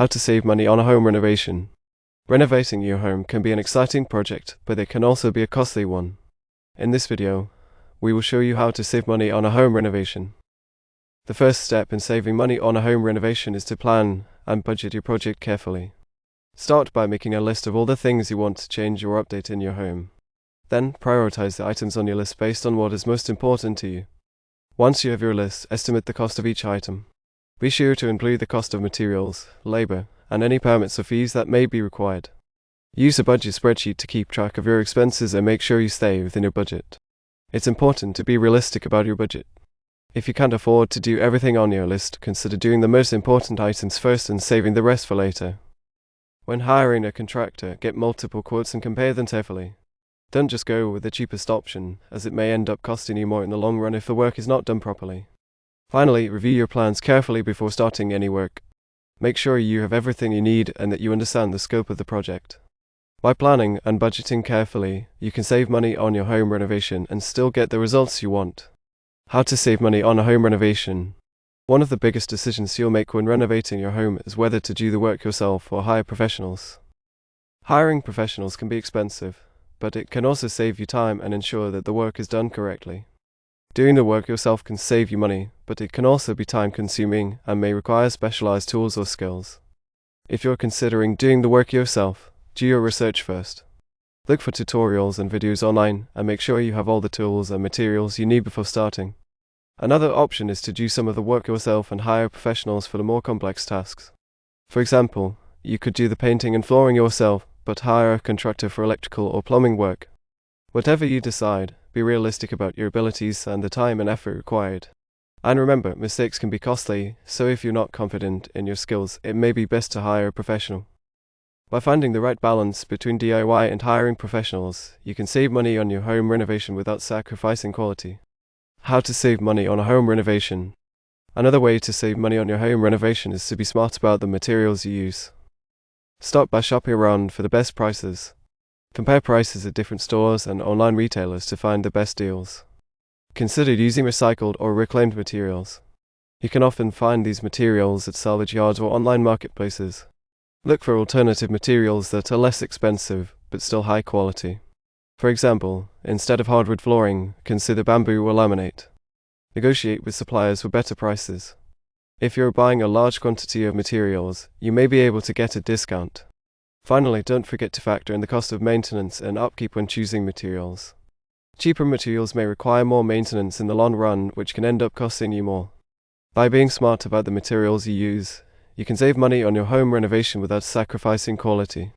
How to save money on a home renovation. Renovating your home can be an exciting project, but it can also be a costly one. In this video, we will show you how to save money on a home renovation. The first step in saving money on a home renovation is to plan and budget your project carefully. Start by making a list of all the things you want to change or update in your home. Then, prioritize the items on your list based on what is most important to you. Once you have your list, estimate the cost of each item. Be sure to include the cost of materials, labor, and any permits or fees that may be required. Use a budget spreadsheet to keep track of your expenses and make sure you stay within your budget. It's important to be realistic about your budget. If you can't afford to do everything on your list, consider doing the most important items first and saving the rest for later. When hiring a contractor, get multiple quotes and compare them carefully. Don't just go with the cheapest option, as it may end up costing you more in the long run if the work is not done properly. Finally, review your plans carefully before starting any work. Make sure you have everything you need and that you understand the scope of the project. By planning and budgeting carefully, you can save money on your home renovation and still get the results you want. How to save money on a home renovation. One of the biggest decisions you'll make when renovating your home is whether to do the work yourself or hire professionals. Hiring professionals can be expensive, but it can also save you time and ensure that the work is done correctly. Doing the work yourself can save you money, but it can also be time-consuming and may require specialized tools or skills. If you're considering doing the work yourself, do your research first. Look for tutorials and videos online and make sure you have all the tools and materials you need before starting. Another option is to do some of the work yourself and hire professionals for the more complex tasks. For example, you could do the painting and flooring yourself, but hire a contractor for electrical or plumbing work. Whatever you decide, be realistic about your abilities and the time and effort required. And remember, mistakes can be costly, so if you're not confident in your skills, it may be best to hire a professional. By finding the right balance between DIY and hiring professionals, you can save money on your home renovation without sacrificing quality. How to save money on a home renovation. Another way to save money on your home renovation is to be smart about the materials you use. Start by shopping around for the best prices. Compare prices at different stores and online retailers to find the best deals. Consider using recycled or reclaimed materials. You can often find these materials at salvage yards or online marketplaces. Look for alternative materials that are less expensive but still high quality. For example, instead of hardwood flooring, consider bamboo or laminate. Negotiate with suppliers for better prices. If you're buying a large quantity of materials, you may be able to get a discount. Finally, don't forget to factor in the cost of maintenance and upkeep when choosing materials. Cheaper materials may require more maintenance in the long run, which can end up costing you more. By being smart about the materials you use, you can save money on your home renovation without sacrificing quality.